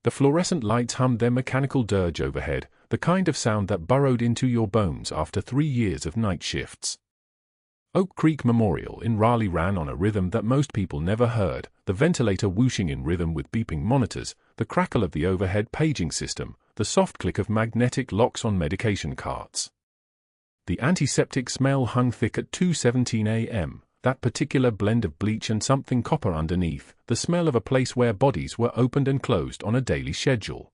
The fluorescent lights hummed their mechanical dirge overhead, the kind of sound that burrowed into your bones after 3 years of night shifts. Oak Creek Memorial in Raleigh ran on a rhythm that most people never heard, the ventilator whooshing in rhythm with beeping monitors, the crackle of the overhead paging system, the soft click of magnetic locks on medication carts. The antiseptic smell hung thick at 2:17 a.m., that particular blend of bleach and something copper underneath, the smell of a place where bodies were opened and closed on a daily schedule.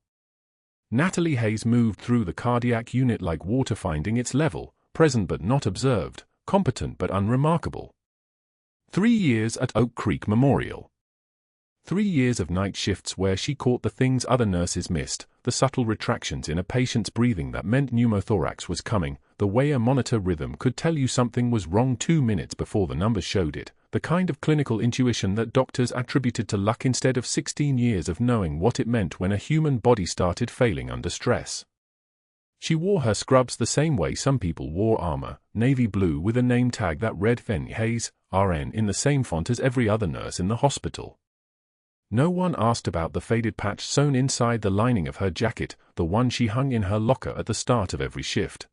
Natalie Hayes moved through the cardiac unit like water finding its level, present but not observed, competent but unremarkable. 3 years at Oak Creek Memorial. 3 years of night shifts where she caught the things other nurses missed, the subtle retractions in a patient's breathing that meant pneumothorax was coming, the way a monitor rhythm could tell you something was wrong 2 minutes before the numbers showed it, the kind of clinical intuition that doctors attributed to luck instead of 16 years of knowing what it meant when a human body started failing under stress. She wore her scrubs the same way some people wore armor, navy blue with a name tag that read Natalie Hayes, RN in the same font as every other nurse in the hospital. No one asked about the faded patch sewn inside the lining of her jacket, the one she hung in her locker at the start of every shift.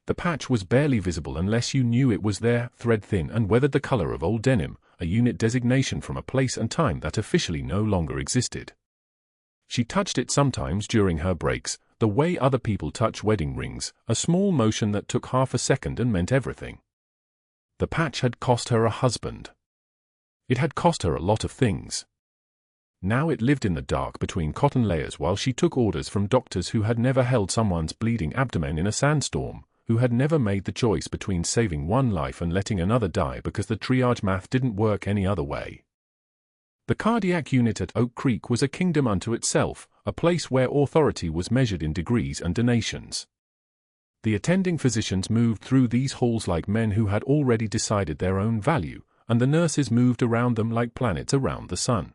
The patch was barely visible unless you knew it was there, thread-thin and weathered the color of old denim, a unit designation from a place and time that officially no longer existed. She touched it sometimes during her breaks, the way other people touch wedding rings, a small motion that took half a second and meant everything. The patch had cost her a husband. It had cost her a lot of things. Now it lived in the dark between cotton layers while she took orders from doctors who had never held someone's bleeding abdomen in a sandstorm, who had never made the choice between saving one life and letting another die because the triage math didn't work any other way. The cardiac unit at Oak Creek was a kingdom unto itself, a place where authority was measured in degrees and donations. The attending physicians moved through these halls like men who had already decided their own value, and the nurses moved around them like planets around the sun.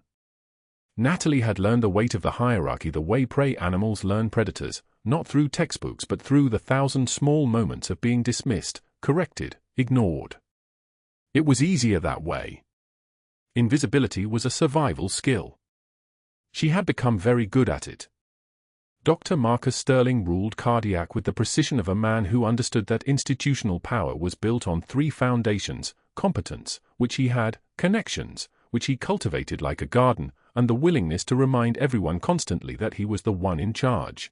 Natalie had learned the weight of the hierarchy the way prey animals learn predators, not through textbooks but through the 1,000 small moments of being dismissed, corrected, ignored. It was easier that way. Invisibility was a survival skill. She had become very good at it. Dr. Marcus Sterling ruled cardiac with the precision of a man who understood that institutional power was built on 3 foundations: competence, which he had, connections, which he cultivated like a garden, and the willingness to remind everyone constantly that he was the one in charge.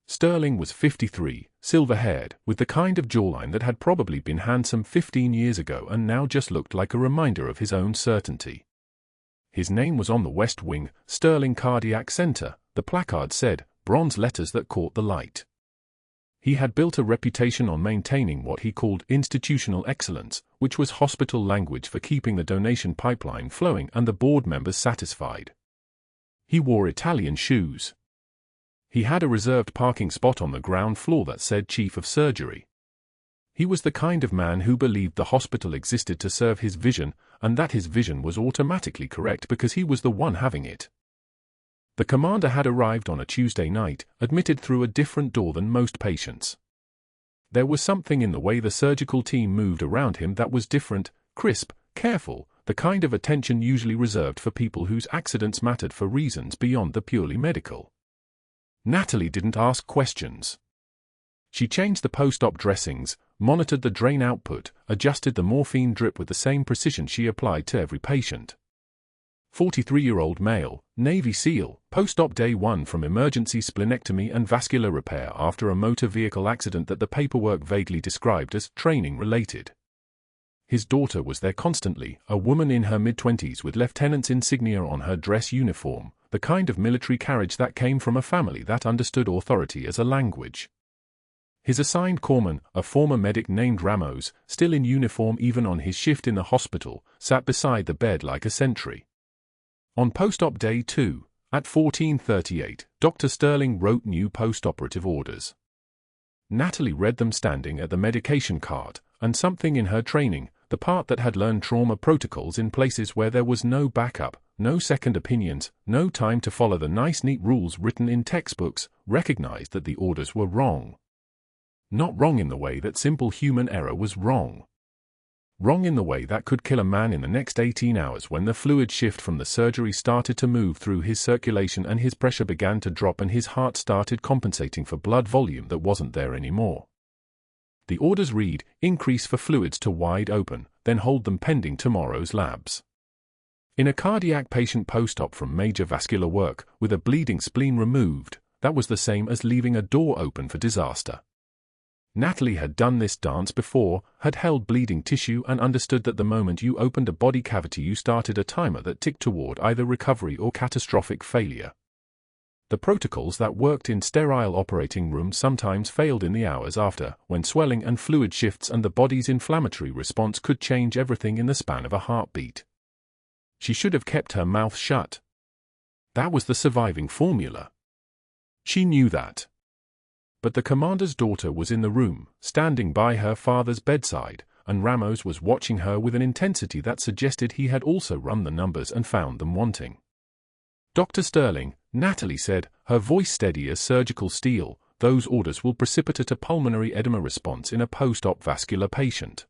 Sterling was 53, silver-haired, with the kind of jawline that had probably been handsome 15 years ago and now just looked like a reminder of his own certainty. His name was on the West Wing, Sterling Cardiac Center, the placard said, bronze letters that caught the light. He had built a reputation on maintaining what he called institutional excellence, which was hospital language for keeping the donation pipeline flowing and the board members satisfied. He wore Italian shoes. He had a reserved parking spot on the ground floor that said Chief of Surgery. He was the kind of man who believed the hospital existed to serve his vision, and that his vision was automatically correct because he was the one having it. The commander had arrived on a Tuesday night, admitted through a different door than most patients. There was something in the way the surgical team moved around him that was different, crisp, careful, the kind of attention usually reserved for people whose accidents mattered for reasons beyond the purely medical. Natalie didn't ask questions. She changed the post-op dressings, monitored the drain output, adjusted the morphine drip with the same precision she applied to every patient. 43-year-old male, Navy SEAL, post-op day 1 from emergency splenectomy and vascular repair after a motor vehicle accident that the paperwork vaguely described as training-related. His daughter was there constantly, a woman in her mid-20s with lieutenant's insignia on her dress uniform, the kind of military carriage that came from a family that understood authority as a language. His assigned corpsman, a former medic named Ramos, still in uniform even on his shift in the hospital, sat beside the bed like a sentry. On post-op day 2, at 14:38, Dr. Sterling wrote new post-operative orders. Natalie read them standing at the medication cart, and something in her training, the part that had learned trauma protocols in places where there was no backup, no second opinions, no time to follow the nice neat rules written in textbooks, recognized that the orders were wrong. Not wrong in the way that simple human error was wrong. Wrong in the way that could kill a man in the next 18 hours when the fluid shift from the surgery started to move through his circulation and his pressure began to drop and his heart started compensating for blood volume that wasn't there anymore. The orders read, increase for fluids to wide open, then hold them pending tomorrow's labs. In a cardiac patient post-op from major vascular work, with a bleeding spleen removed, that was the same as leaving a door open for disaster. Natalie had done this dance before, had held bleeding tissue and understood that the moment you opened a body cavity you started a timer that ticked toward either recovery or catastrophic failure. The protocols that worked in sterile operating rooms sometimes failed in the hours after, when swelling and fluid shifts and the body's inflammatory response could change everything in the span of a heartbeat. She should have kept her mouth shut. That was the surviving formula. She knew that. But the commander's daughter was in the room, standing by her father's bedside, and Ramos was watching her with an intensity that suggested he had also run the numbers and found them wanting. Dr. Sterling, Natalie said, her voice steady as surgical steel, those orders will precipitate a pulmonary edema response in a post-op vascular patient.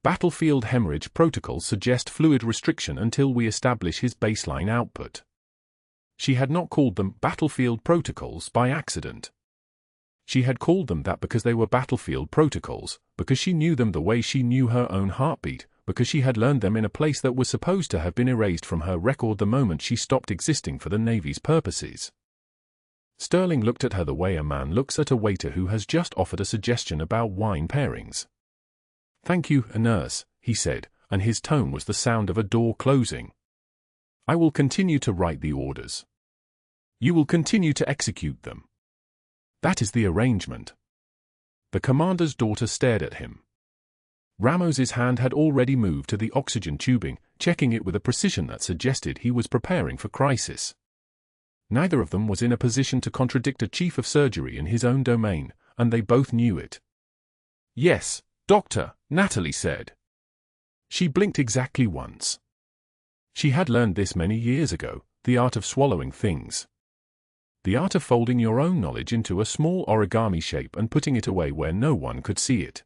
Battlefield hemorrhage protocols suggest fluid restriction until we establish his baseline output. She had not called them battlefield protocols by accident. She had called them that because they were battlefield protocols, because she knew them the way she knew her own heartbeat, because she had learned them in a place that was supposed to have been erased from her record the moment she stopped existing for the Navy's purposes. Sterling looked at her the way a man looks at a waiter who has just offered a suggestion about wine pairings. "Thank you, a nurse," he said, and his tone was the sound of a door closing. "I will continue to write the orders. You will continue to execute them. That is the arrangement." The commander's daughter stared at him. Ramos's hand had already moved to the oxygen tubing, checking it with a precision that suggested he was preparing for crisis. Neither of them was in a position to contradict a chief of surgery in his own domain, and they both knew it. "Yes, Doctor," Natalie said. She blinked exactly once. She had learned this many years ago, the art of swallowing things. The art of folding your own knowledge into a small origami shape and putting it away where no one could see it.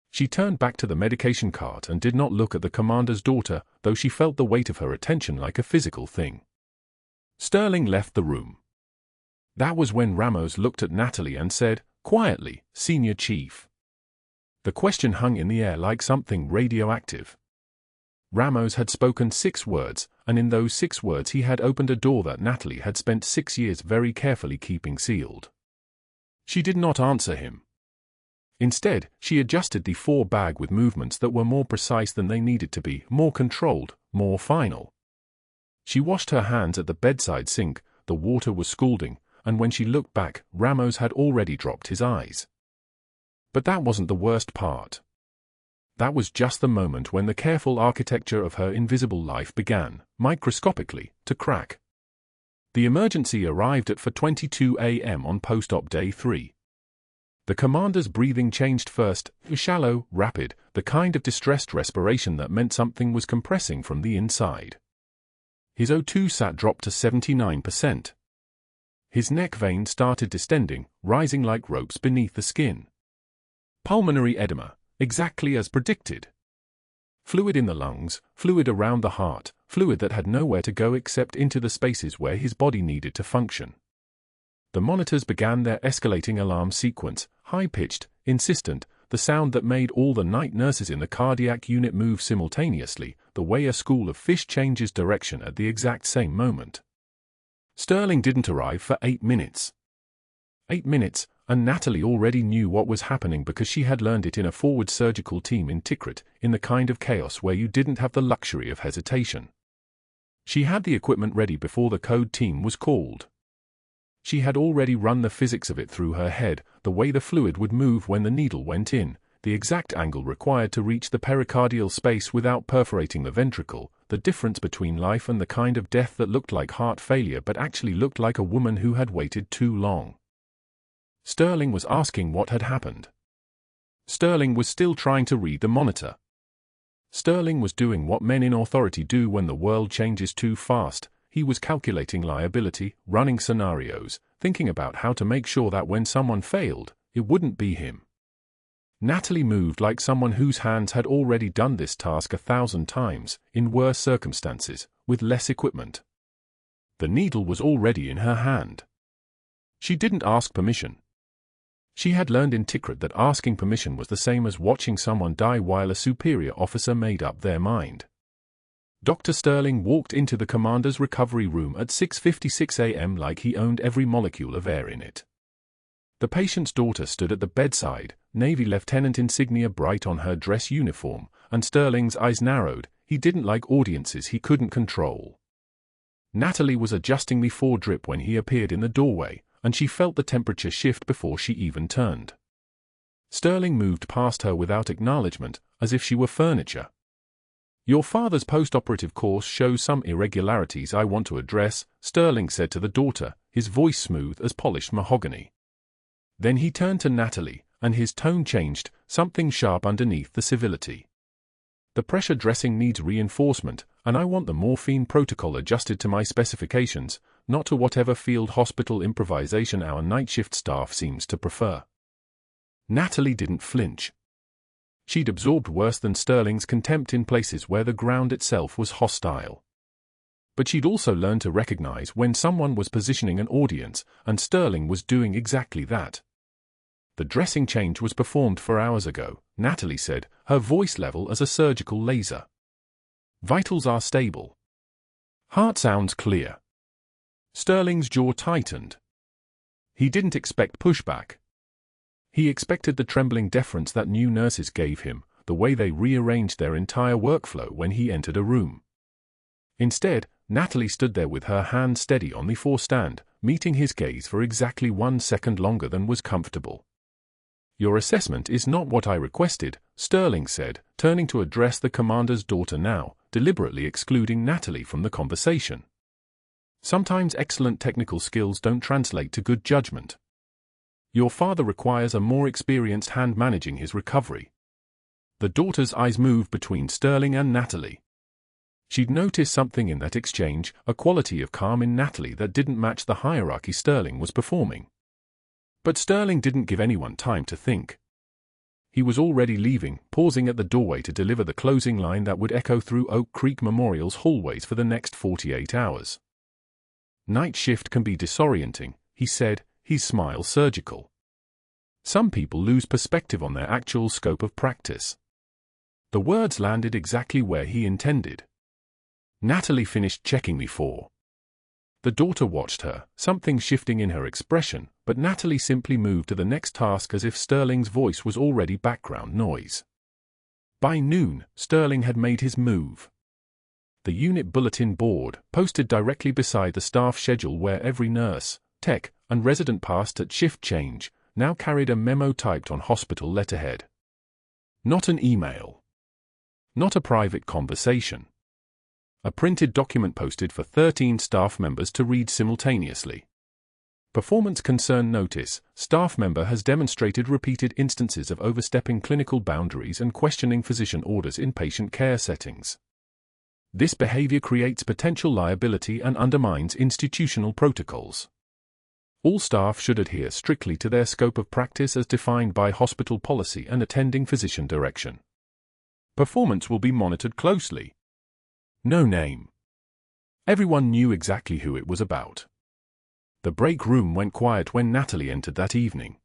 She turned back to the medication cart and did not look at the commander's daughter, though she felt the weight of her attention like a physical thing. Sterling left the room. That was when Ramos looked at Natalie and said, quietly, "Senior Chief." The question hung in the air like something radioactive. Ramos had spoken 6 words, and in those 6 words he had opened a door that Natalie had spent 6 years very carefully keeping sealed. She did not answer him. Instead, she adjusted the 4 bag with movements that were more precise than they needed to be, more controlled, more final. She washed her hands at the bedside sink, the water was scalding, and when she looked back, Ramos had already dropped his eyes. But that wasn't the worst part. That was just the moment when the careful architecture of her invisible life began, microscopically, to crack. The emergency arrived at 4:22 a.m. on post-op day 3. The commander's breathing changed first, shallow, rapid, the kind of distressed respiration that meant something was compressing from the inside. His O2 sat dropped to 79%. His neck vein started distending, rising like ropes beneath the skin. Pulmonary edema. Exactly as predicted. Fluid in the lungs, fluid around the heart, fluid that had nowhere to go except into the spaces where his body needed to function. The monitors began their escalating alarm sequence, high-pitched, insistent, the sound that made all the night nurses in the cardiac unit move simultaneously, the way a school of fish changes direction at the exact same moment. Sterling didn't arrive for 8 minutes. 8 minutes, and Natalie already knew what was happening because she had learned it in a forward surgical team in Tikrit, in the kind of chaos where you didn't have the luxury of hesitation. She had the equipment ready before the code team was called. She had already run the physics of it through her head, the way the fluid would move when the needle went in, the exact angle required to reach the pericardial space without perforating the ventricle, the difference between life and the kind of death that looked like heart failure but actually looked like a woman who had waited too long. Sterling was asking what had happened. Sterling was still trying to read the monitor. Sterling was doing what men in authority do when the world changes too fast. He was calculating liability, running scenarios, thinking about how to make sure that when someone failed, it wouldn't be him. Natalie moved like someone whose hands had already done this task 1,000 times, in worse circumstances, with less equipment. The needle was already in her hand. She didn't ask permission. She had learned in Tikrit that asking permission was the same as watching someone die while a superior officer made up their mind. Dr. Sterling walked into the commander's recovery room at 6:56 a.m. like he owned every molecule of air in it. The patient's daughter stood at the bedside, Navy lieutenant insignia bright on her dress uniform, and Sterling's eyes narrowed. He didn't like audiences he couldn't control. Natalie was adjusting the drip when he appeared in the doorway, and she felt the temperature shift before she even turned. Sterling moved past her without acknowledgement, as if she were furniture. "Your father's post-operative course shows some irregularities I want to address," Sterling said to the daughter, his voice smooth as polished mahogany. Then he turned to Natalie, and his tone changed, something sharp underneath the civility. "The pressure dressing needs reinforcement, and I want the morphine protocol adjusted to my specifications, not to whatever field hospital improvisation our night shift staff seems to prefer." Natalie didn't flinch. She'd absorbed worse than Sterling's contempt in places where the ground itself was hostile. But she'd also learned to recognize when someone was positioning an audience, and Sterling was doing exactly that. "The dressing change was performed 4 hours ago," Natalie said, her voice level as a surgical laser. "Vitals are stable. Heart sounds clear." Sterling's jaw tightened. He didn't expect pushback. He expected the trembling deference that new nurses gave him, the way they rearranged their entire workflow when he entered a room. Instead, Natalie stood there with her hand steady on the stand, meeting his gaze for exactly 1 second longer than was comfortable. "Your assessment is not what I requested," Sterling said, turning to address the commander's daughter now, deliberately excluding Natalie from the conversation. "Sometimes excellent technical skills don't translate to good judgment. Your father requires a more experienced hand managing his recovery." The daughter's eyes moved between Sterling and Natalie. She'd noticed something in that exchange, a quality of calm in Natalie that didn't match the hierarchy Sterling was performing. But Sterling didn't give anyone time to think. He was already leaving, pausing at the doorway to deliver the closing line that would echo through Oak Creek Memorial's hallways for the next 48 hours. "Night shift can be disorienting," he said, his smile surgical. "Some people lose perspective on their actual scope of practice." The words landed exactly where he intended. Natalie finished checking the 4. The daughter watched her, something shifting in her expression, but Natalie simply moved to the next task as if Sterling's voice was already background noise. By noon, Sterling had made his move. The unit bulletin board, posted directly beside the staff schedule where every nurse, tech, and resident passed at shift change, now carried a memo typed on hospital letterhead. Not an email. Not a private conversation. A printed document posted for 13 staff members to read simultaneously. Performance concern notice: staff member has demonstrated repeated instances of overstepping clinical boundaries and questioning physician orders in patient care settings. This behavior creates potential liability and undermines institutional protocols. All staff should adhere strictly to their scope of practice as defined by hospital policy and attending physician direction. Performance will be monitored closely. No name. Everyone knew exactly who it was about. The break room went quiet when Natalie entered that evening.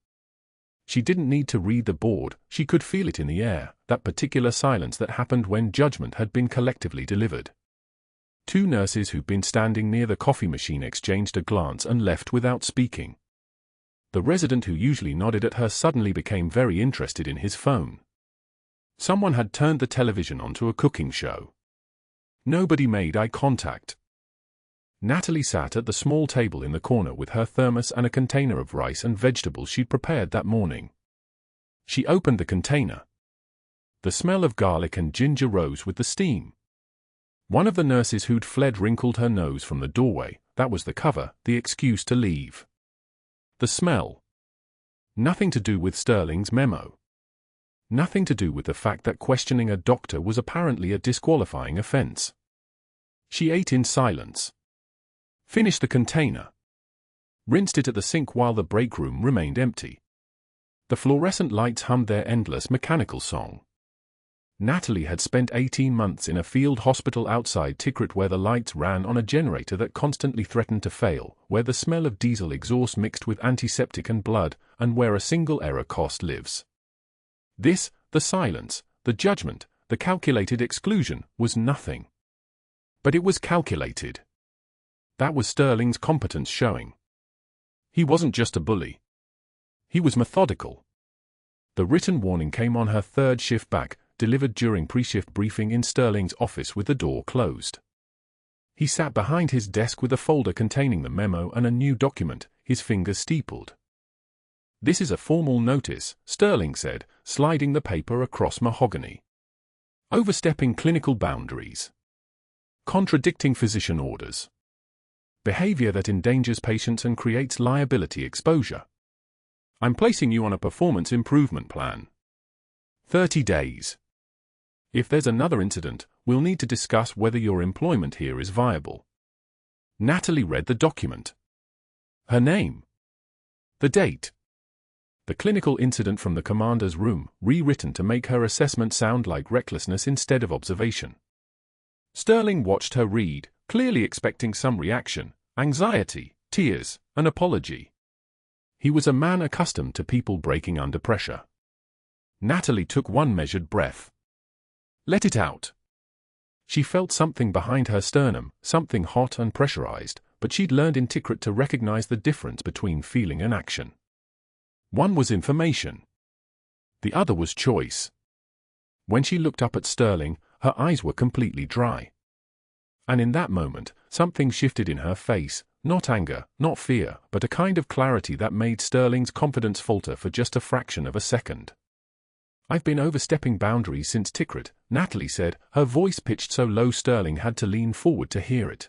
She didn't need to read the board, she could feel it in the air, that particular silence that happened when judgment had been collectively delivered. 2 nurses who'd been standing near the coffee machine exchanged a glance and left without speaking. The resident who usually nodded at her suddenly became very interested in his phone. Someone had turned the television onto a cooking show. Nobody made eye contact. Natalie sat at the small table in the corner with her thermos and a container of rice and vegetables she'd prepared that morning. She opened the container. The smell of garlic and ginger rose with the steam. One of the nurses who'd fled wrinkled her nose from the doorway. That was the cover, the excuse to leave. The smell. Nothing to do with Sterling's memo. Nothing to do with the fact that questioning a doctor was apparently a disqualifying offense. She ate in silence. Finished the container. Rinsed it at the sink while the break room remained empty. The fluorescent lights hummed their endless mechanical song. Natalie had spent 18 months in a field hospital outside Tikrit where the lights ran on a generator that constantly threatened to fail, where the smell of diesel exhaust mixed with antiseptic and blood, and where a single error cost lives. This, the silence, the judgment, the calculated exclusion, was nothing. But it was calculated. That was Sterling's competence showing. He wasn't just a bully. He was methodical. The written warning came on her third shift back, delivered during pre-shift briefing in Sterling's office with the door closed. He sat behind his desk with a folder containing the memo and a new document, his fingers steepled. "This is a formal notice," Sterling said, sliding the paper across mahogany. "Overstepping clinical boundaries. Contradicting physician orders. Behavior that endangers patients and creates liability exposure. I'm placing you on a performance improvement plan. 30 days. If there's another incident, we'll need to discuss whether your employment here is viable." Natalie read the document. Her name. The date. The clinical incident from the commander's room, rewritten to make her assessment sound like recklessness instead of observation. Sterling watched her read, clearly expecting some reaction, anxiety, tears, an apology. He was a man accustomed to people breaking under pressure. Natalie took one measured breath. "Let it out." She felt something behind her sternum, something hot and pressurized, but she'd learned in Tikrit to recognize the difference between feeling and action. One was information. The other was choice. When she looked up at Sterling, her eyes were completely dry. And in that moment, something shifted in her face, not anger, not fear, but a kind of clarity that made Sterling's confidence falter for just a fraction of a second. "I've been overstepping boundaries since Tikrit," Natalie said, her voice pitched so low Sterling had to lean forward to hear it.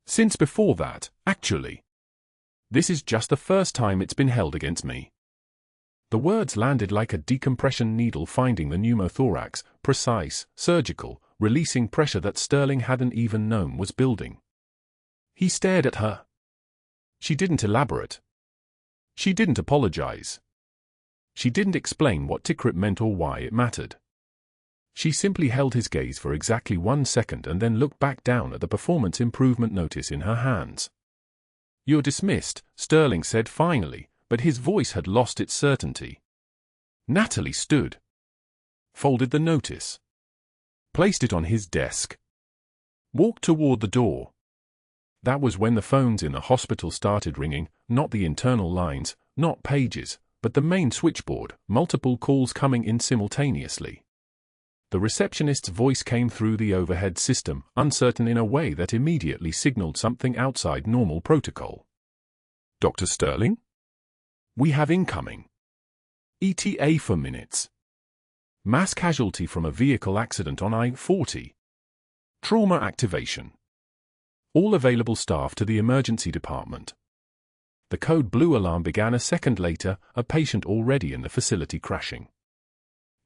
"Since before that, actually. This is just the first time it's been held against me." The words landed like a decompression needle finding the pneumothorax, precise, surgical, releasing pressure that Sterling hadn't even known was building. He stared at her. She didn't elaborate. She didn't apologize. She didn't explain what Tikrit meant or why it mattered. She simply held his gaze for exactly 1 second and then looked back down at the performance improvement notice in her hands. "You're dismissed," Sterling said finally, but his voice had lost its certainty. Natalie stood. Folded the notice. Placed it on his desk. Walked toward the door. That was when the phones in the hospital started ringing, not the internal lines, not pages, but the main switchboard, multiple calls coming in simultaneously. The receptionist's voice came through the overhead system, uncertain in a way that immediately signaled something outside normal protocol. "Dr. Sterling? We have incoming. ETA for minutes. Mass casualty from a vehicle accident on I-40. Trauma activation. All available staff to the emergency department." The code blue alarm began a second later, a patient already in the facility crashing.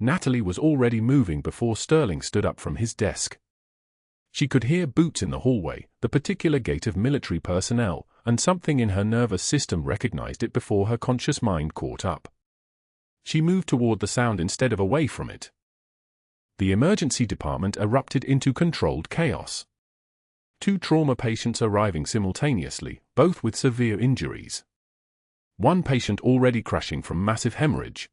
Natalie was already moving before Sterling stood up from his desk. She could hear boots in the hallway, the particular gait of military personnel, and something in her nervous system recognized it before her conscious mind caught up. She moved toward the sound instead of away from it. The emergency department erupted into controlled chaos. 2 trauma patients arriving simultaneously, both with severe injuries. 1 patient already crashing from massive hemorrhage.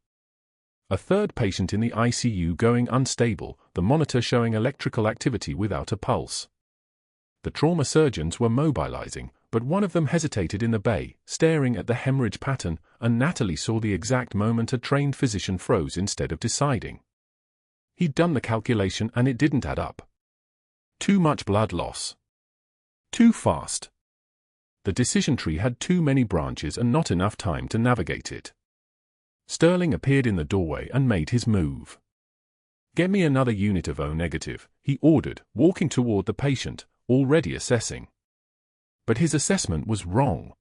A 3rd patient in the ICU going unstable, the monitor showing electrical activity without a pulse. The trauma surgeons were mobilizing, but one of them hesitated in the bay, staring at the hemorrhage pattern, and Natalie saw the exact moment a trained physician froze instead of deciding. He'd done the calculation and it didn't add up. Too much blood loss. Too fast. The decision tree had too many branches and not enough time to navigate it. Sterling appeared in the doorway and made his move. "Get me another unit of O-negative," he ordered, walking toward the patient, already assessing. But his assessment was wrong.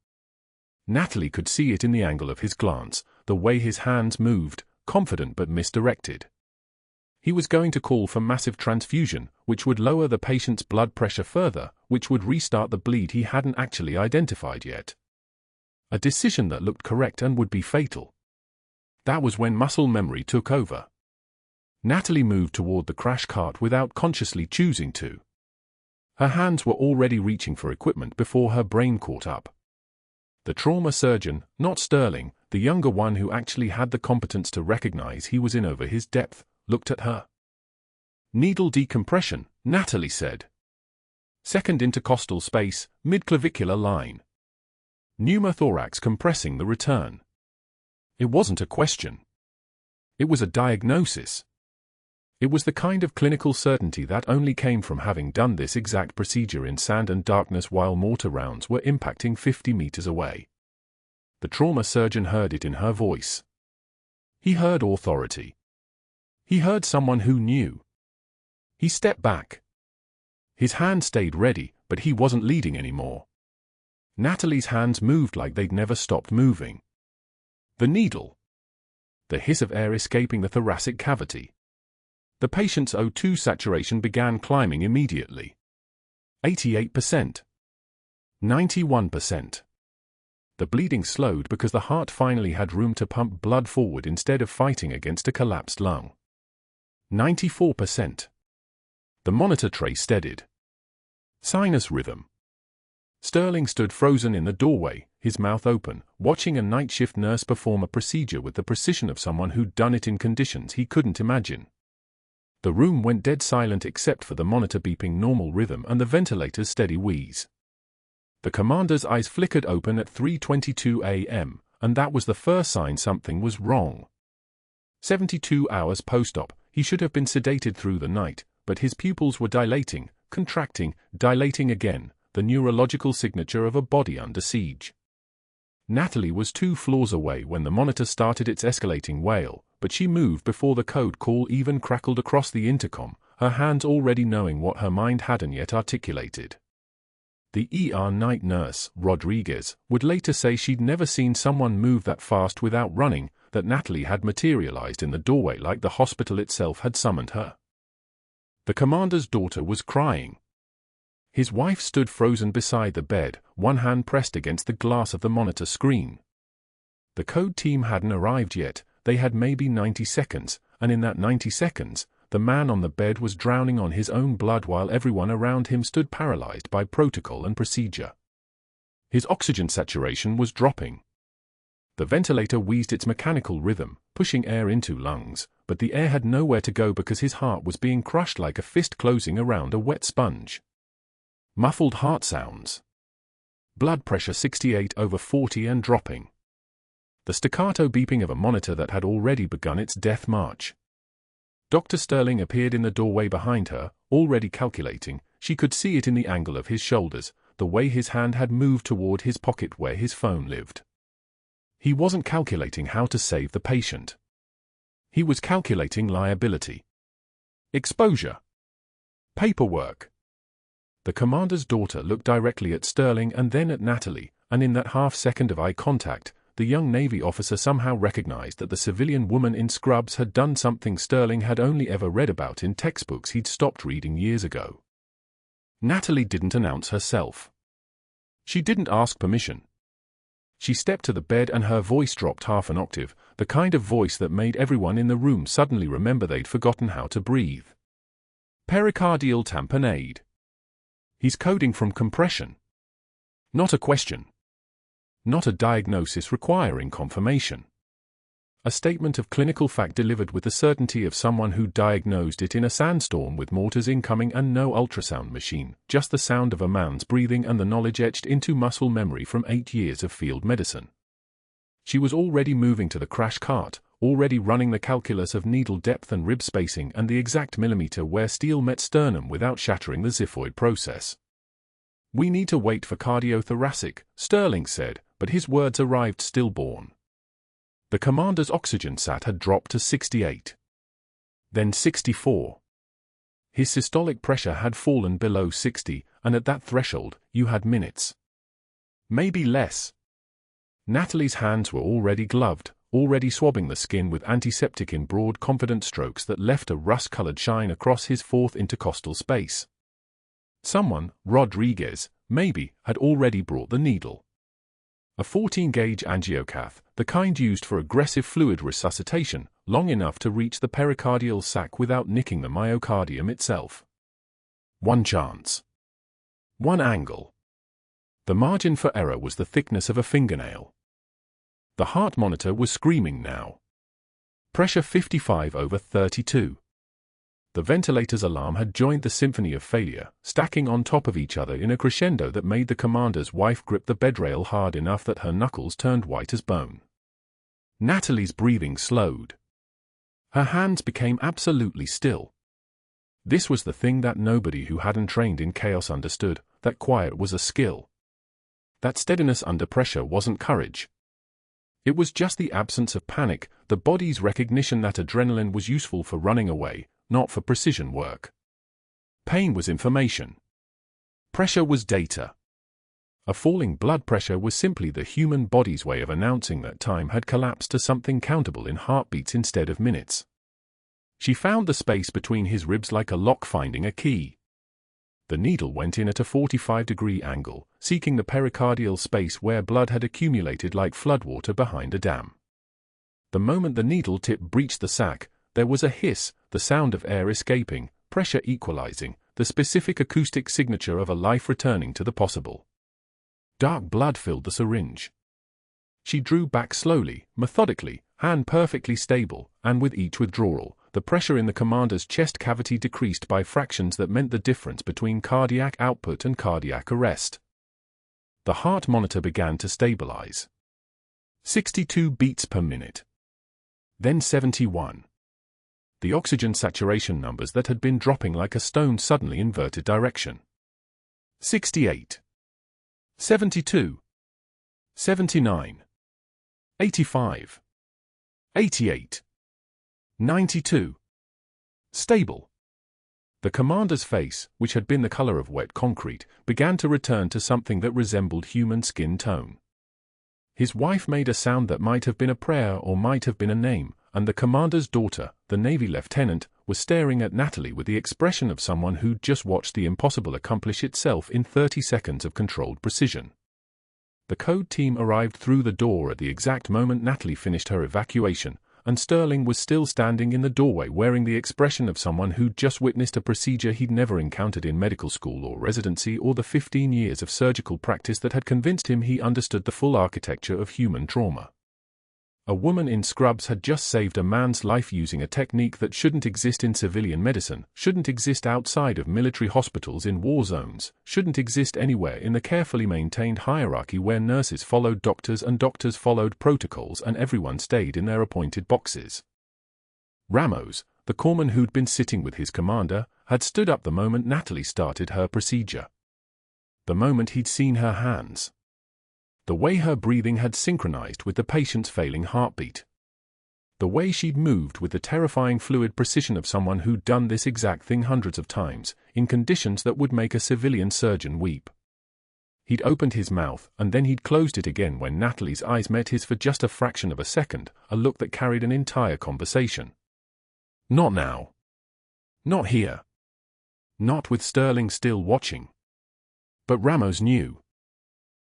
Natalie could see it in the angle of his glance, the way his hands moved, confident but misdirected. He was going to call for massive transfusion, which would lower the patient's blood pressure further, which would restart the bleed he hadn't actually identified yet. A decision that looked correct and would be fatal. That was when muscle memory took over. Natalie moved toward the crash cart without consciously choosing to. Her hands were already reaching for equipment before her brain caught up. The trauma surgeon, not Sterling, the younger one who actually had the competence to recognize he was in over his depth, looked at her. Needle decompression, Natalie said. Second intercostal space, midclavicular line. Pneumothorax compressing the return. It wasn't a question. It was a diagnosis. It was the kind of clinical certainty that only came from having done this exact procedure in sand and darkness while mortar rounds were impacting 50 meters away. The trauma surgeon heard it in her voice. He heard authority. He heard someone who knew. He stepped back. His hand stayed ready, but he wasn't leading anymore. Natalie's hands moved like they'd never stopped moving. The needle. The hiss of air escaping the thoracic cavity. The patient's O2 saturation began climbing immediately. 88%. 91%. The bleeding slowed because the heart finally had room to pump blood forward instead of fighting against a collapsed lung. 94%. The monitor tray steadied. Sinus rhythm. Sterling stood frozen in the doorway, his mouth open, watching a night shift nurse perform a procedure with the precision of someone who'd done it in conditions he couldn't imagine. The room went dead silent except for the monitor beeping normal rhythm and the ventilator's steady wheeze. The commander's eyes flickered open at 3:22 a.m., and that was the first sign something was wrong. 72 hours post-op, he should have been sedated through the night, but his pupils were dilating, contracting, dilating again, the neurological signature of a body under siege. Natalie was 2 floors away when the monitor started its escalating wail, but she moved before the code call even crackled across the intercom, her hands already knowing what her mind hadn't yet articulated. The ER night nurse, Rodriguez, would later say she'd never seen someone move that fast without running, that Natalie had materialized in the doorway like the hospital itself had summoned her. The commander's daughter was crying. His wife stood frozen beside the bed, one hand pressed against the glass of the monitor screen. The code team hadn't arrived yet, they had maybe 90 seconds, and in that 90 seconds, the man on the bed was drowning on his own blood while everyone around him stood paralyzed by protocol and procedure. His oxygen saturation was dropping. The ventilator wheezed its mechanical rhythm, pushing air into lungs, but the air had nowhere to go because his heart was being crushed like a fist closing around a wet sponge. Muffled heart sounds. Blood pressure 68/40 and dropping. The staccato beeping of a monitor that had already begun its death march. Dr. Sterling appeared in the doorway behind her, already calculating. She could see it in the angle of his shoulders, the way his hand had moved toward his pocket where his phone lived. He wasn't calculating how to save the patient. He was calculating liability. Exposure. Paperwork. The commander's daughter looked directly at Sterling and then at Natalie, and in that half-second of eye contact, the young Navy officer somehow recognized that the civilian woman in scrubs had done something Sterling had only ever read about in textbooks he'd stopped reading years ago. Natalie didn't announce herself. She didn't ask permission. She stepped to the bed and her voice dropped half an octave, the kind of voice that made everyone in the room suddenly remember they'd forgotten how to breathe. Pericardial tamponade. He's coding from compression. Not a question. Not a diagnosis requiring confirmation. A statement of clinical fact delivered with the certainty of someone who diagnosed it in a sandstorm with mortars incoming and no ultrasound machine, just the sound of a man's breathing and the knowledge etched into muscle memory from 8 years of field medicine. She was already moving to the crash cart, already running the calculus of needle depth and rib spacing and the exact millimeter where steel met sternum without shattering the xiphoid process. "We need to wait for cardiothoracic," Sterling said, but his words arrived stillborn. The commander's oxygen sat had dropped to 68. Then 64. His systolic pressure had fallen below 60, and at that threshold, you had minutes. Maybe less. Natalie's hands were already gloved, already swabbing the skin with antiseptic in broad, confident strokes that left a rust-colored shine across his fourth intercostal space. Someone, Rodriguez, maybe, had already brought the needle. A 14-gauge angiocath, the kind used for aggressive fluid resuscitation, long enough to reach the pericardial sac without nicking the myocardium itself. One chance. One angle. The margin for error was the thickness of a fingernail. The heart monitor was screaming now. Pressure 55/32. The ventilator's alarm had joined the symphony of failure, stacking on top of each other in a crescendo that made the commander's wife grip the bedrail hard enough that her knuckles turned white as bone. Natalie's breathing slowed. Her hands became absolutely still. This was the thing that nobody who hadn't trained in chaos understood, that quiet was a skill. That steadiness under pressure wasn't courage. It was just the absence of panic, the body's recognition that adrenaline was useful for running away, not for precision work. Pain was information. Pressure was data. A falling blood pressure was simply the human body's way of announcing that time had collapsed to something countable in heartbeats instead of minutes. She found the space between his ribs like a lock finding a key. The needle went in at a 45-degree angle, seeking the pericardial space where blood had accumulated like floodwater behind a dam. The moment the needle tip breached the sac, there was a hiss, the sound of air escaping, pressure equalizing, the specific acoustic signature of a life returning to the possible. Dark blood filled the syringe. She drew back slowly, methodically, hand perfectly stable, and with each withdrawal, the pressure in the commander's chest cavity decreased by fractions that meant the difference between cardiac output and cardiac arrest. The heart monitor began to stabilize. 62 beats per minute. Then 71. The oxygen saturation numbers that had been dropping like a stone suddenly inverted direction. 68. 72. 79. 85. 88. 92. Stable. The commander's face, which had been the color of wet concrete, began to return to something that resembled human skin tone. His wife made a sound that might have been a prayer or might have been a name, and the commander's daughter, the Navy lieutenant, was staring at Natalie with the expression of someone who'd just watched the impossible accomplish itself in 30 seconds of controlled precision. The code team arrived through the door at the exact moment Natalie finished her evacuation, and Sterling was still standing in the doorway wearing the expression of someone who'd just witnessed a procedure he'd never encountered in medical school or residency or the 15 years of surgical practice that had convinced him he understood the full architecture of human trauma. A woman in scrubs had just saved a man's life using a technique that shouldn't exist in civilian medicine, shouldn't exist outside of military hospitals in war zones, shouldn't exist anywhere in the carefully maintained hierarchy where nurses followed doctors and doctors followed protocols and everyone stayed in their appointed boxes. Ramos, the corpsman who'd been sitting with his commander, had stood up the moment Natalie started her procedure. The moment he'd seen her hands. The way her breathing had synchronized with the patient's failing heartbeat. The way she'd moved with the terrifying fluid precision of someone who'd done this exact thing hundreds of times, in conditions that would make a civilian surgeon weep. He'd opened his mouth, and then he'd closed it again when Natalie's eyes met his for just a fraction of a second, a look that carried an entire conversation. Not now. Not here. Not with Sterling still watching. But Ramos knew.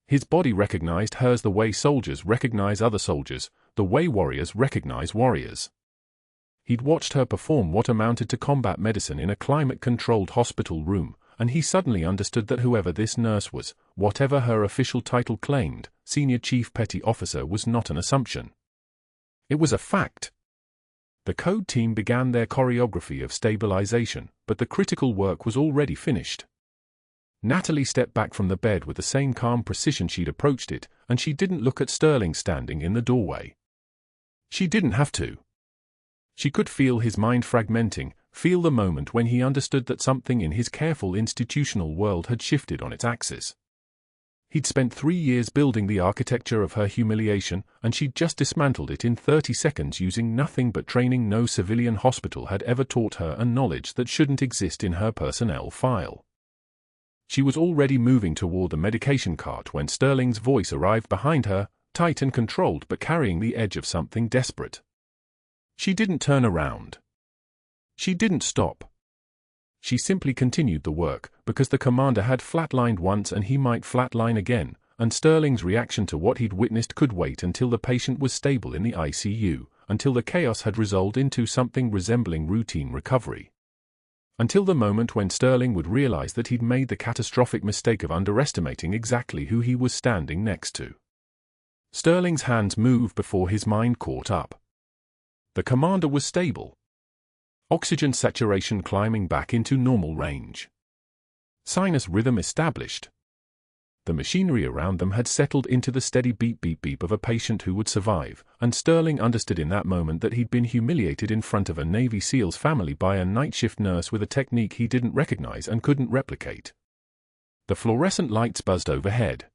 His body recognized hers the way soldiers recognize other soldiers, the way warriors recognize warriors. He'd watched her perform what amounted to combat medicine in a climate-controlled hospital room, and he suddenly understood that whoever this nurse was, whatever her official title claimed, Senior Chief Petty Officer, was not an assumption. It was a fact. The code team began their choreography of stabilization, but the critical work was already finished. Natalie stepped back from the bed with the same calm precision she'd approached it, and she didn't look at Sterling standing in the doorway. She didn't have to. She could feel his mind fragmenting, feel the moment when he understood that something in his careful institutional world had shifted on its axis. He'd spent 3 years building the architecture of her humiliation, and she'd just dismantled it in 30 seconds using nothing but training no civilian hospital had ever taught her and knowledge that shouldn't exist in her personnel file. She was already moving toward the medication cart when Sterling's voice arrived behind her, tight and controlled but carrying the edge of something desperate. She didn't turn around. She didn't stop. She simply continued the work, because the commander had flatlined once and he might flatline again, and Sterling's reaction to what he'd witnessed could wait until the patient was stable in the ICU, until the chaos had resolved into something resembling routine recovery. Until the moment when Sterling would realize that he'd made the catastrophic mistake of underestimating exactly who he was standing next to. Sterling's hands moved before his mind caught up. The commander was stable. Oxygen saturation climbing back into normal range. Sinus rhythm established. The machinery around them had settled into the steady beep-beep-beep of a patient who would survive, and Sterling understood in that moment that he'd been humiliated in front of a Navy SEAL's family by a night shift nurse with a technique he didn't recognize and couldn't replicate. The fluorescent lights buzzed overhead.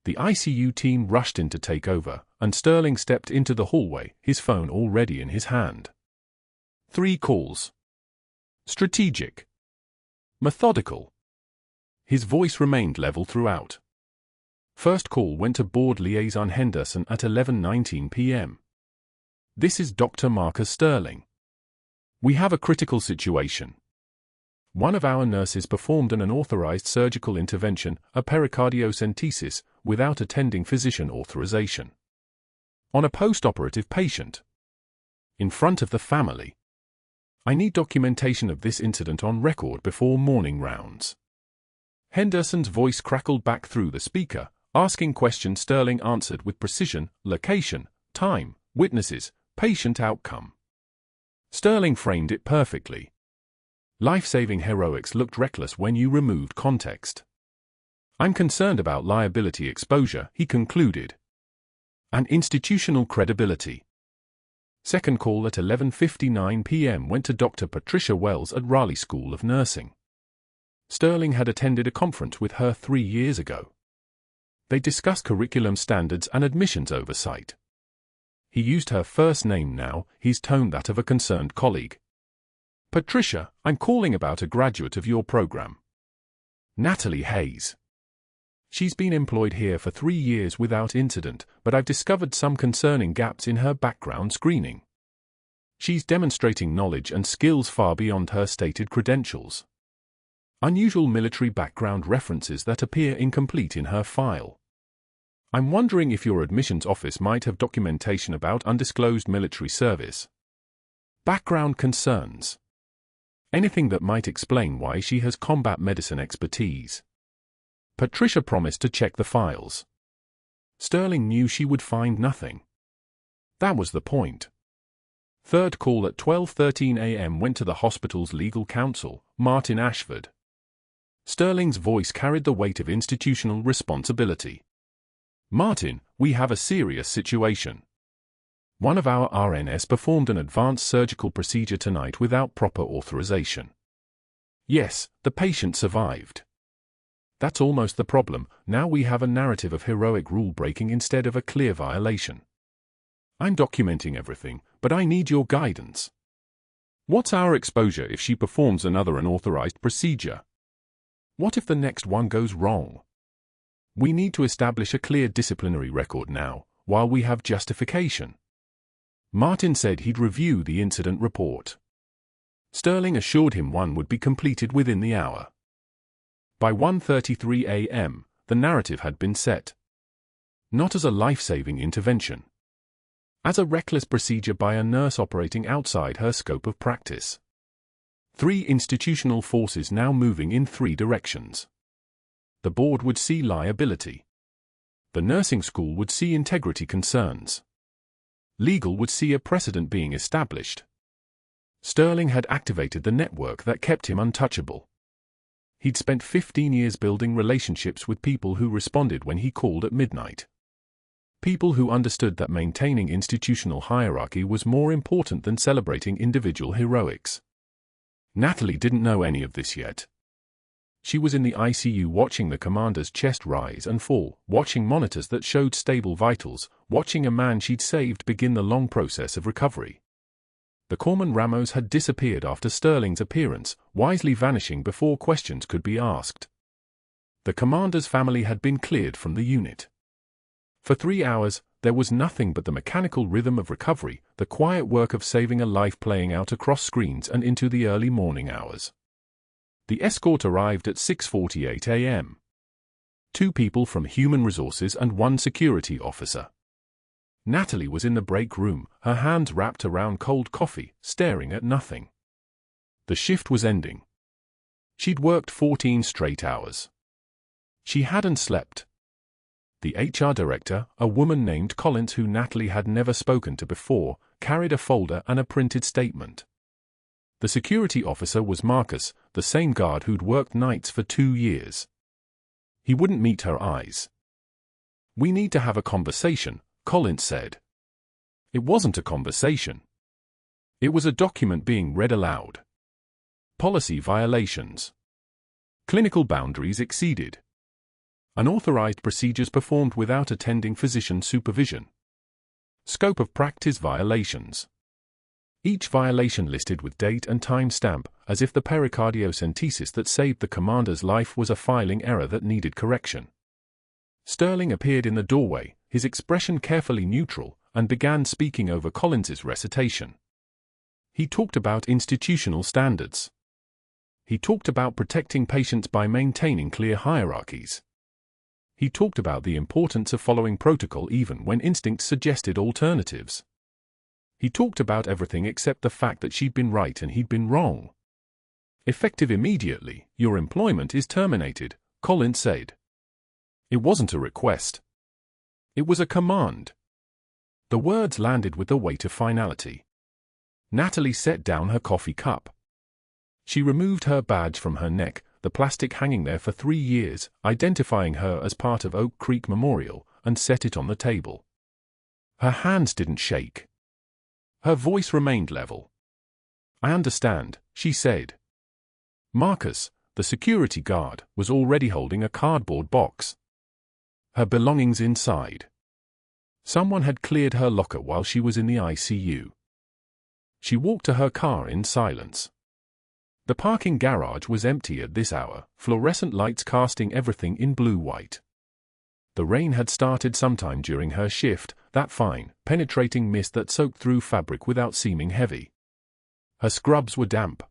The ICU team rushed in to take over, and Sterling stepped into the hallway, his phone already in his hand. 3 calls. Strategic. Methodical. His voice remained level throughout. First call went to Board Liaison Henderson at 11:19 p.m. This is Dr. Marcus Sterling. We have a critical situation. One of our nurses performed an unauthorized surgical intervention, a pericardiocentesis, without attending physician authorization. On a post-operative patient. In front of the family. I need documentation of this incident on record before morning rounds. Henderson's voice crackled back through the speaker, asking questions Sterling answered with precision: location, time, witnesses, patient outcome. Sterling framed it perfectly. Life-saving heroics looked reckless when you removed context. I'm concerned about liability exposure, he concluded. And institutional credibility. Second call at 11:59 p.m. went to Dr. Patricia Wells at Raleigh School of Nursing. Sterling had attended a conference with her 3 years ago. They discussed curriculum standards and admissions oversight. He used her first name now, his tone that of a concerned colleague. Patricia, I'm calling about a graduate of your program. Natalie Hayes. She's been employed here for 3 years without incident, but I've discovered some concerning gaps in her background screening. She's demonstrating knowledge and skills far beyond her stated credentials. Unusual military background references that appear incomplete in her file. I'm wondering if your admissions office might have documentation about undisclosed military service. Background concerns. Anything that might explain why she has combat medicine expertise. Patricia promised to check the files. Sterling knew she would find nothing. That was the point. Third call at 12:13 a.m. went to the hospital's legal counsel, Martin Ashford. Sterling's voice carried the weight of institutional responsibility. Martin, we have a serious situation. One of our RNs performed an advanced surgical procedure tonight without proper authorization. Yes, the patient survived. That's almost the problem. Now we have a narrative of heroic rule-breaking instead of a clear violation. I'm documenting everything, but I need your guidance. What's our exposure if she performs another unauthorized procedure? What if the next one goes wrong? We need to establish a clear disciplinary record now, while we have justification. Martin said he'd review the incident report. Sterling assured him one would be completed within the hour. By 1:33 a.m., the narrative had been set. Not as a life-saving intervention. As a reckless procedure by a nurse operating outside her scope of practice. 3 institutional forces now moving in 3 directions. The board would see liability. The nursing school would see integrity concerns. Legal would see a precedent being established. Sterling had activated the network that kept him untouchable. He'd spent 15 years building relationships with people who responded when he called at midnight. People who understood that maintaining institutional hierarchy was more important than celebrating individual heroics. Natalie didn't know any of this yet. She was in the ICU watching the commander's chest rise and fall, watching monitors that showed stable vitals, watching a man she'd saved begin the long process of recovery. The corpsman Ramos had disappeared after Sterling's appearance, wisely vanishing before questions could be asked. The commander's family had been cleared from the unit. For 3 hours, there was nothing but the mechanical rhythm of recovery, the quiet work of saving a life playing out across screens and into the early morning hours. The escort arrived at 6:48 a.m. 2 people from human resources and 1 security officer. Natalie was in the break room, her hands wrapped around cold coffee, staring at nothing. The shift was ending. She'd worked 14 straight hours. She hadn't slept. The HR director, a woman named Collins who Natalie had never spoken to before, carried a folder and a printed statement. The security officer was Marcus, the same guard who'd worked nights for 2 years. He wouldn't meet her eyes. "We need to have a conversation," Collins said. It wasn't a conversation. It was a document being read aloud. Policy violations. Clinical boundaries exceeded. Unauthorized procedures performed without attending physician supervision. Scope of practice violations. Each violation listed with date and time stamp, as if the pericardiocentesis that saved the commander's life was a filing error that needed correction. Sterling appeared in the doorway, his expression carefully neutral, and began speaking over Collins's recitation. He talked about institutional standards. He talked about protecting patients by maintaining clear hierarchies. He talked about the importance of following protocol even when instincts suggested alternatives. He talked about everything except the fact that she'd been right and he'd been wrong. "Effective immediately, your employment is terminated," Collins said. It wasn't a request. It was a command. The words landed with the weight of finality. Natalie set down her coffee cup. She removed her badge from her neck, the plastic hanging there for 3 years, identifying her as part of Oak Creek Memorial, and set it on the table. Her hands didn't shake. Her voice remained level. "I understand," she said. Marcus, the security guard, was already holding a cardboard box. Her belongings inside. Someone had cleared her locker while she was in the ICU. She walked to her car in silence. The parking garage was empty at this hour, fluorescent lights casting everything in blue-white. The rain had started sometime during her shift, that fine, penetrating mist that soaked through fabric without seeming heavy. Her scrubs were damp.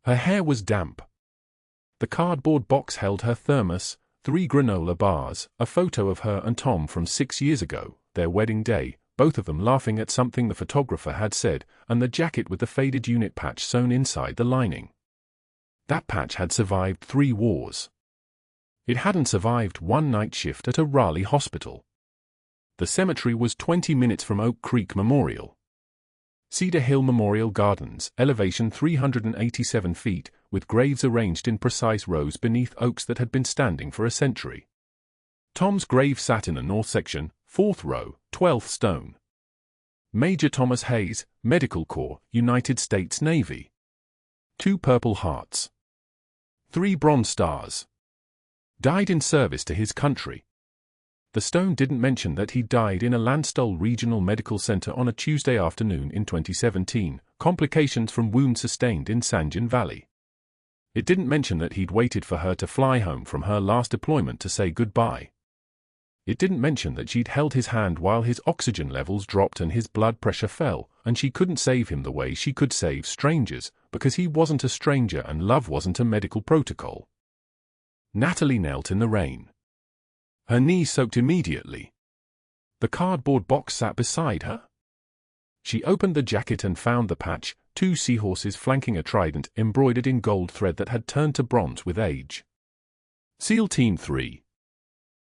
Her hair was damp. The cardboard box held her thermos, 3 granola bars, a photo of her and Tom from 6 years ago, their wedding day, both of them laughing at something the photographer had said, and the jacket with the faded unit patch sewn inside the lining. That patch had survived 3 wars. It hadn't survived 1 night shift at a Raleigh hospital. The cemetery was 20 minutes from Oak Creek Memorial. Cedar Hill Memorial Gardens, elevation 387 feet, with graves arranged in precise rows beneath oaks that had been standing for a century. Tom's grave sat in the north section, 4th row, 12th stone. Major Thomas Hayes, Medical Corps, United States Navy. 2 Purple Hearts. 3 Bronze Stars. Died in service to his country. The stone didn't mention that he died in a Landstuhl Regional Medical Center on a Tuesday afternoon in 2017, complications from wounds sustained in Sanjan Valley. It didn't mention that he'd waited for her to fly home from her last deployment to say goodbye. It didn't mention that she'd held his hand while his oxygen levels dropped and his blood pressure fell, and she couldn't save him the way she could save strangers, because he wasn't a stranger and love wasn't a medical protocol. Natalie knelt in the rain. Her knees soaked immediately. The cardboard box sat beside her. She opened the jacket and found the patch, 2 seahorses flanking a trident embroidered in gold thread that had turned to bronze with age. SEAL Team 3.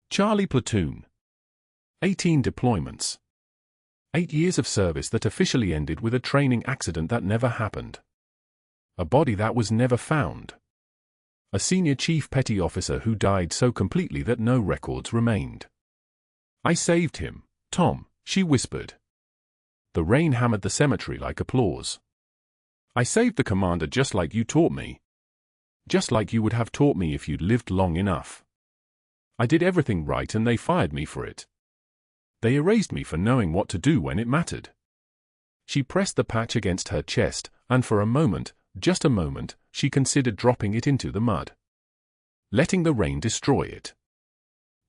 Charlie Platoon. 18 deployments. 8 years of service that officially ended with a training accident that never happened. A body that was never found. A senior chief petty officer who died so completely that no records remained. "I saved him, Tom," she whispered. The rain hammered the cemetery like applause. "I saved the commander just like you taught me. Just like you would have taught me if you'd lived long enough. I did everything right and they fired me for it. They erased me for knowing what to do when it mattered." She pressed the patch against her chest, and for a moment, just a moment, she considered dropping it into the mud. Letting the rain destroy it.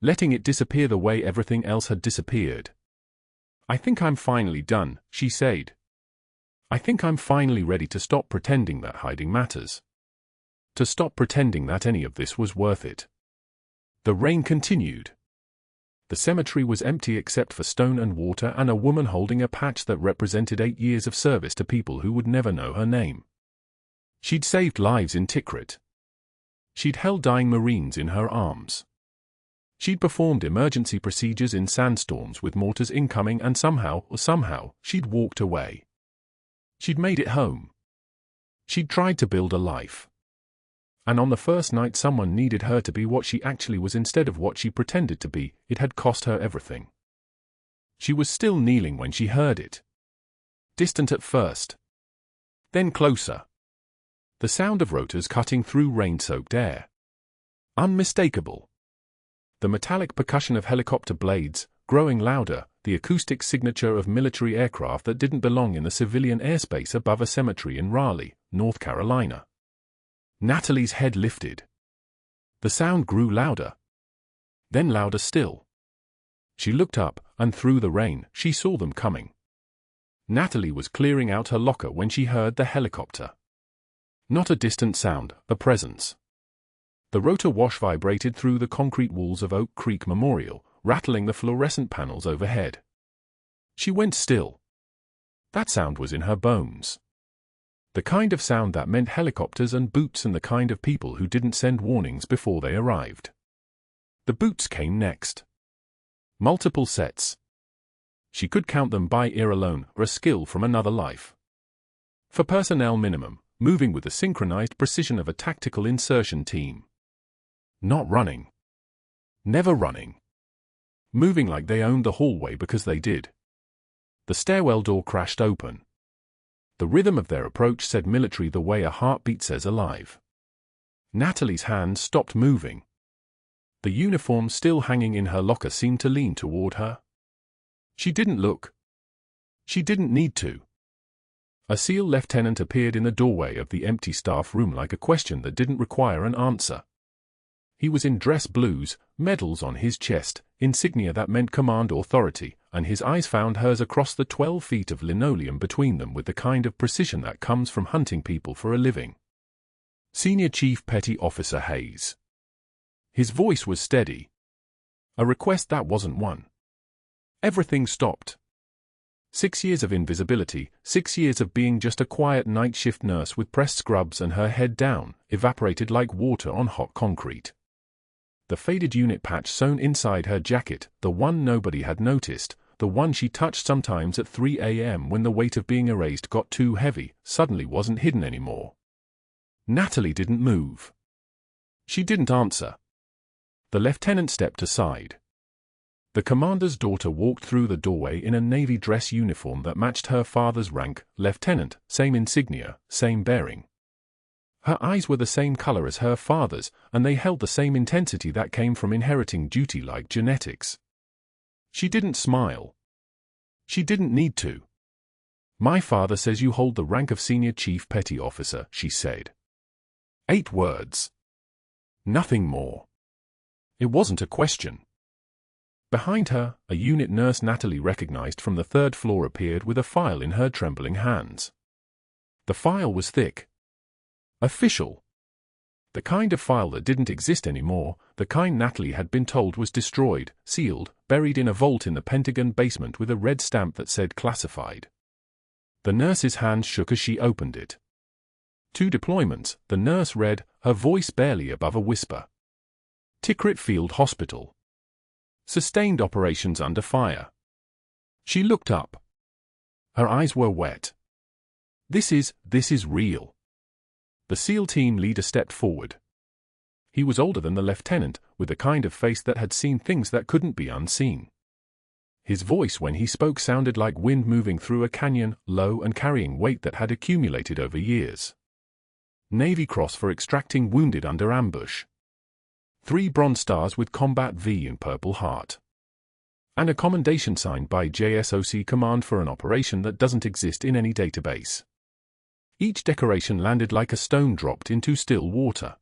Letting it disappear the way everything else had disappeared. "I think I'm finally done," she said. "I think I'm finally ready to stop pretending that hiding matters. To stop pretending that any of this was worth it." The rain continued. The cemetery was empty except for stone and water and a woman holding a patch that represented 8 years of service to people who would never know her name. She'd saved lives in Tikrit. She'd held dying Marines in her arms. She'd performed emergency procedures in sandstorms with mortars incoming, and somehow, she'd walked away. She'd made it home. She'd tried to build a life. And on the first night someone needed her to be what she actually was instead of what she pretended to be. It had cost her everything. She was still kneeling when she heard it. Distant at first. Then closer. The sound of rotors cutting through rain-soaked air. Unmistakable. The metallic percussion of helicopter blades, growing louder, the acoustic signature of military aircraft that didn't belong in the civilian airspace above a cemetery in Raleigh, North Carolina. Natalie's head lifted. The sound grew louder. Then louder still. She looked up, and through the rain, she saw them coming. Natalie was clearing out her locker when she heard the helicopter. Not a distant sound, a presence. The rotor wash vibrated through the concrete walls of Oak Creek Memorial, rattling the fluorescent panels overhead. She went still. That sound was in her bones. The kind of sound that meant helicopters and boots, and the kind of people who didn't send warnings before they arrived. The boots came next. Multiple sets. She could count them by ear alone, a skill from another life. For personnel minimum, moving with the synchronized precision of a tactical insertion team. Not running. Never running. Moving like they owned the hallway because they did. The stairwell door crashed open. The rhythm of their approach said military the way a heartbeat says alive. Natalie's hands stopped moving. The uniform still hanging in her locker seemed to lean toward her. She didn't look. She didn't need to. A SEAL lieutenant appeared in the doorway of the empty staff room like a question that didn't require an answer. He was in dress blues, medals on his chest, insignia that meant command authority, and his eyes found hers across the 12 feet of linoleum between them with the kind of precision that comes from hunting people for a living. Senior Chief Petty Officer Hayes. His voice was steady. A request that wasn't one. Everything stopped. 6 years of invisibility, 6 years of being just a quiet night shift nurse with pressed scrubs and her head down, evaporated like water on hot concrete. The faded unit patch sewn inside her jacket, the one nobody had noticed, the one she touched sometimes at 3 a.m. when the weight of being erased got too heavy, suddenly wasn't hidden anymore. Natalie didn't move. She didn't answer. The lieutenant stepped aside. The commander's daughter walked through the doorway in a navy dress uniform that matched her father's rank, lieutenant, same insignia, same bearing. Her eyes were the same color as her father's, and they held the same intensity that came from inheriting duty-like genetics. She didn't smile. She didn't need to. "My father says you hold the rank of Senior Chief Petty Officer," she said. 8 words. Nothing more. It wasn't a question. Behind her, a unit nurse Natalie recognized from the 3rd floor appeared with a file in her trembling hands. The file was thick. Official. The kind of file that didn't exist anymore, the kind Natalie had been told was destroyed, sealed, buried in a vault in the Pentagon basement with a red stamp that said classified. The nurse's hands shook as she opened it. 2 deployments, the nurse read, her voice barely above a whisper. Tikrit Field Hospital. Sustained operations under fire. She looked up. Her eyes were wet. This is real. The SEAL team leader stepped forward. He was older than the lieutenant, with the kind of face that had seen things that couldn't be unseen. His voice when he spoke sounded like wind moving through a canyon, low and carrying weight that had accumulated over years. Navy Cross for extracting wounded under ambush. 3 bronze stars with Combat V in Purple Heart. And a commendation signed by JSOC Command for an operation that doesn't exist in any database. Each decoration landed like a stone dropped into still water.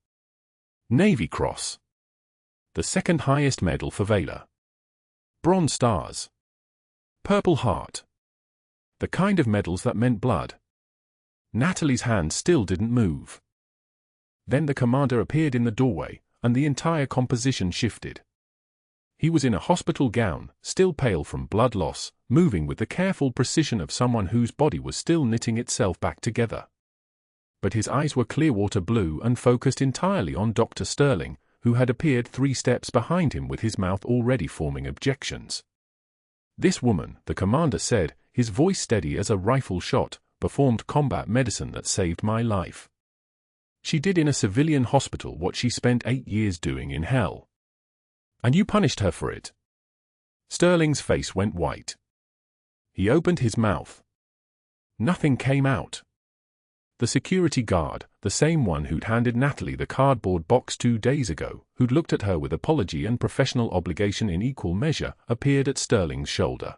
Navy Cross. The 2nd highest medal for valor. Bronze stars. Purple Heart. The kind of medals that meant blood. Natalie's hands still didn't move. Then the commander appeared in the doorway, and the entire composition shifted. He was in a hospital gown, still pale from blood loss, moving with the careful precision of someone whose body was still knitting itself back together. But his eyes were clear-water blue and focused entirely on Dr. Sterling, who had appeared 3 steps behind him with his mouth already forming objections. This woman, the commander said, his voice steady as a rifle shot, performed combat medicine that saved my life. She did in a civilian hospital what she spent 8 years doing in hell. And you punished her for it. Sterling's face went white. He opened his mouth. Nothing came out. The security guard, the same one who'd handed Natalie the cardboard box 2 days ago, who'd looked at her with apology and professional obligation in equal measure, appeared at Sterling's shoulder.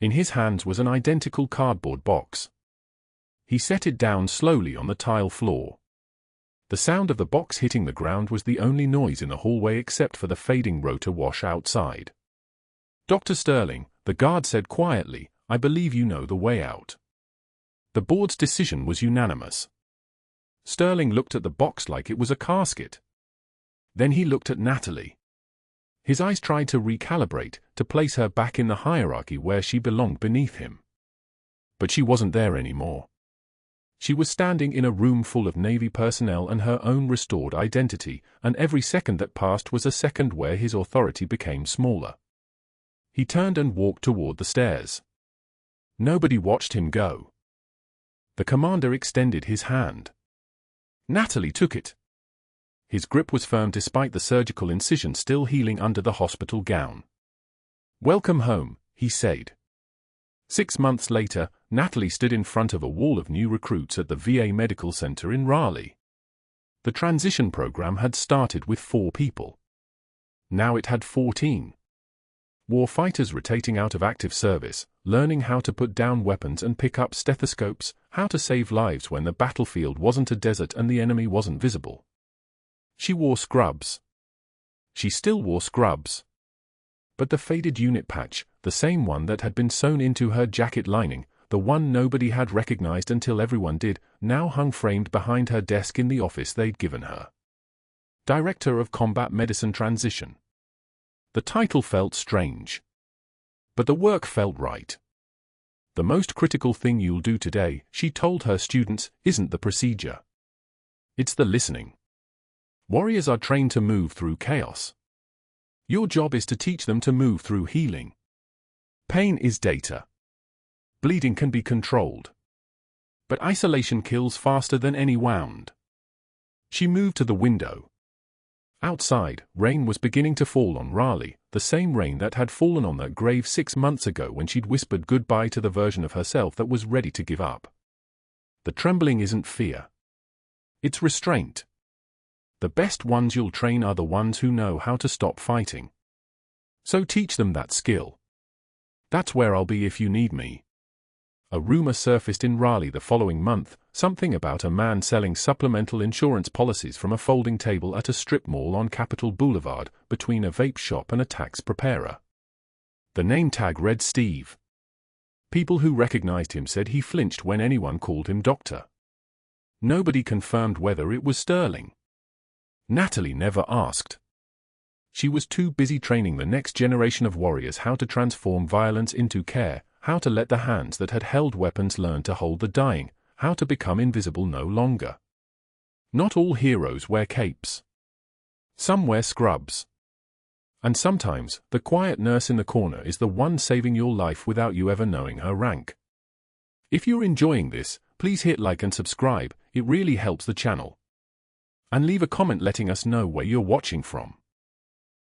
In his hands was an identical cardboard box. He set it down slowly on the tile floor. The sound of the box hitting the ground was the only noise in the hallway except for the fading rotor wash outside. "Dr. Sterling," the guard said quietly, "I believe you know the way out." The board's decision was unanimous. Sterling looked at the box like it was a casket. Then he looked at Natalie. His eyes tried to recalibrate, to place her back in the hierarchy where she belonged beneath him. But she wasn't there anymore. She was standing in a room full of Navy personnel and her own restored identity, and every second that passed was a second where his authority became smaller. He turned and walked toward the stairs. Nobody watched him go. The commander extended his hand. Natalie took it. His grip was firm despite the surgical incision still healing under the hospital gown. "Welcome home," he said. 6 months later, Natalie stood in front of a wall of new recruits at the VA Medical Center in Raleigh. The transition program had started with 4 people. Now it had 14. War fighters rotating out of active service, learning how to put down weapons and pick up stethoscopes, how to save lives when the battlefield wasn't a desert and the enemy wasn't visible. She wore scrubs. She still wore scrubs. But the faded unit patch, the same one that had been sewn into her jacket lining, the one nobody had recognized until everyone did, now hung framed behind her desk in the office they'd given her. Director of Combat Medicine Transition. The title felt strange. But the work felt right. The most critical thing you'll do today, she told her students, isn't the procedure. It's the listening. Warriors are trained to move through chaos. Your job is to teach them to move through healing. Pain is data. Bleeding can be controlled. But isolation kills faster than any wound. She moved to the window. Outside, rain was beginning to fall on Raleigh, the same rain that had fallen on that grave 6 months ago when she'd whispered goodbye to the version of herself that was ready to give up. The trembling isn't fear. It's restraint. The best ones you'll train are the ones who know how to stop fighting. So teach them that skill. That's where I'll be if you need me. A rumor surfaced in Raleigh the following month, something about a man selling supplemental insurance policies from a folding table at a strip mall on Capital Boulevard, between a vape shop and a tax preparer. The name tag read Steve. People who recognized him said he flinched when anyone called him doctor. Nobody confirmed whether it was Sterling. Natalie never asked. She was too busy training the next generation of warriors how to transform violence into care, how to let the hands that had held weapons learn to hold the dying, how to become invisible no longer. Not all heroes wear capes. Some wear scrubs. And sometimes, the quiet nurse in the corner is the one saving your life without you ever knowing her rank. If you're enjoying this, please hit like and subscribe, it really helps the channel. And leave a comment letting us know where you're watching from.